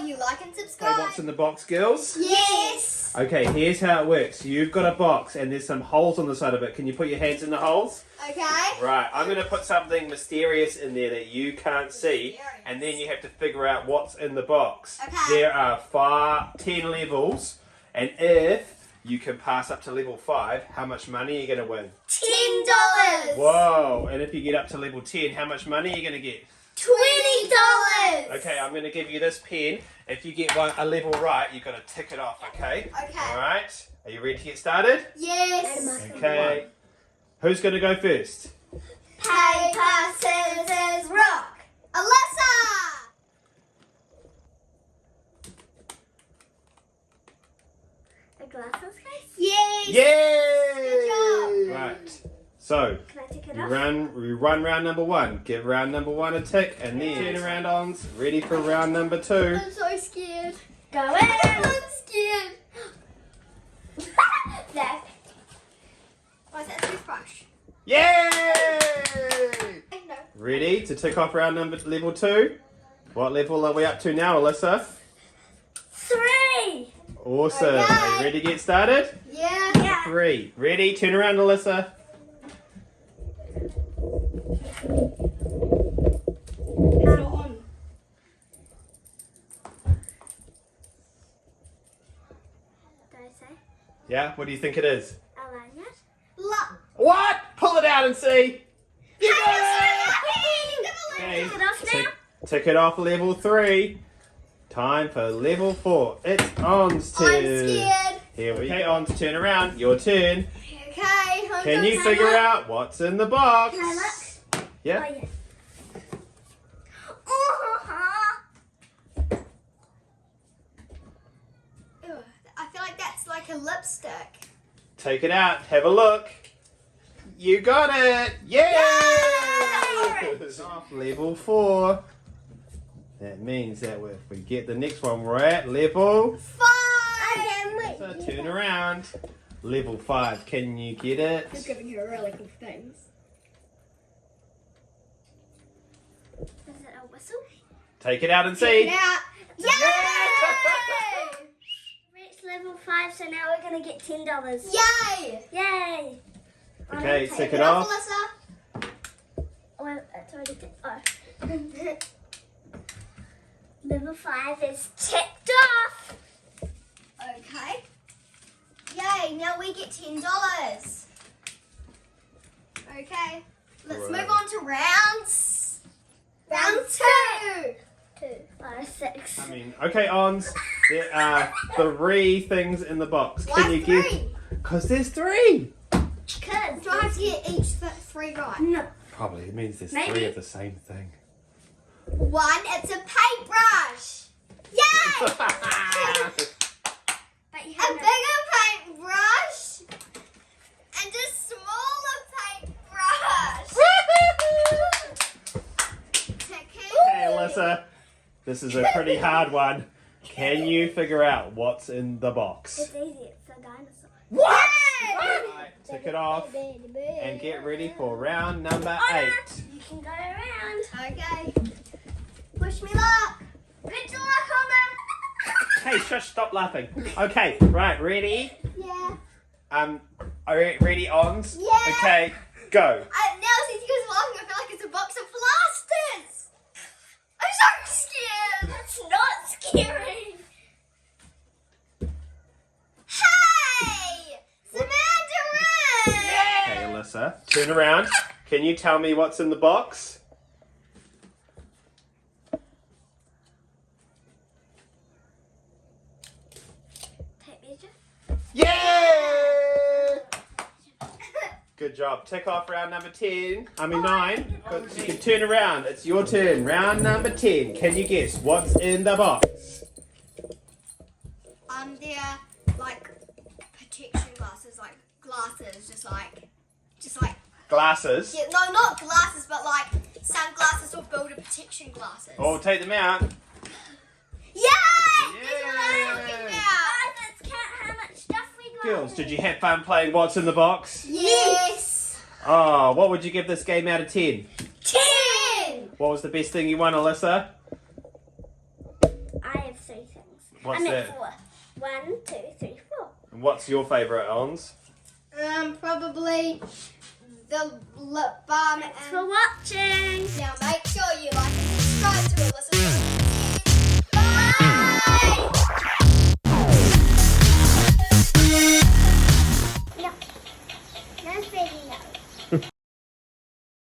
you like and Say subscribe. what's in the box, girls? Yes. Okay, here's how it works. You've got a box and there's some holes on the side of it. Can you put your hands in the holes? Okay. Right, I'm going to put something mysterious in there that you can't see, and then you have to figure out what's in the box. Okay. There are 10 levels, and if you can pass up to level 5, how much money are you going to win? $10. Whoa, and if you get up to level 10, how much money are you going to get? $20. Okay, I'm going to give you this pen. If you get a level right, you've got to tick it off, okay? Okay. Alright, are you ready to get started? Yes. Okay. Who's going to go first? Paper, scissors, rock. Alyssa. The glasses, guys? Yes. Yay! Good job. Right. So, Can I take it you off? run round number 1. Give round number 1 a tick, and then turn around ons. Ready for round number 2. I'm so scared. Go in! I'm scared. There. Oh, is that a toothbrush? Yay! No. Ready to tick off round number level 2? What level are we up to now, Alyssa? 3! Awesome. Okay. Are you ready to get started? Yeah. Yeah. 3. Ready? Turn around, Alyssa. It's not on. Do I say? Yeah, what do you think it is? Align it? Look. What? Pull it out and see. You got it! Okay. Take it off now? Tick it off level 3. Time for level 4. It's On's I'm turn. scared. Here we go. On's turn around. Your turn. Okay. I'm Can gonna you take figure it. out what's in the box? Can I look? Yeah. Oh, yes. Oh, Ew, I feel like that's like a lipstick. Take it out. Have a look. You got it. Yay! Yay! Off level 4. That means that if we get the next one, we're at level. 5. So turn around. Level 5. Can you get it? He's giving her really cool things. Is it a whistle? Take it out and see. Yeah. Yay! Reached level 5, so now we're going to get $10. Yay! Yay! Okay, Take tick Get it off, off. Alyssa. Well, it's already ticked. Oh. Level 5 is ticked off. Okay. Yay, now we get $10. Okay. Let's Right. move on to rounds. Round 2. 2, 5, 6. Okay, Ons. There are 3 things in the box. Why Can you 3? get? Because there's 3. Because Do I have to get each 3 right? No. Probably it means there's Maybe. 3 of the same thing. 1, it's a paintbrush. Yay! But you A have bigger paintbrush and a smaller paintbrush. Ticking. Hey, Alyssa. This is a pretty hard one. Can you figure out what's in the box? It's easy. It's a dinosaur. What? Yay! Right, tick it off and get ready for round number 8. You can go around. Okay. Wish me luck. Good luck, Homer. Hey, shush, stop laughing. Okay, right, ready? Yeah. Are you ready, Ons? Yeah. Okay, go. Now since you guys are laughing, I feel like it's a box of plasters. I'm so scared. That's not scary. Hey! Samantha! Hey, Alyssa, turn around. Can you tell me what's in the box? Tape measure. Yay! Good job. Tick off round number 10. 9. You can turn around. It's your turn. Round number 10. Can you guess what's in the box? They're like protection glasses, like glasses, just like. Glasses. Yeah, no, not glasses, but like sunglasses or builder protection glasses. Oh, take them out. Yay! That's what I'm talking about. Guys, let's count how much stuff we got. Girls, did you have fun playing What's in the Box? Yes. Oh, what would you give this game out of 10? 10. What was the best thing you won, Alyssa? I have 3 What's I meant that? 4. 1, 2, 3, 4. And what's your favourite, Ons? Probably the lip balm Thanks for and watching. now make sure you like and subscribe to Alyssa's channel.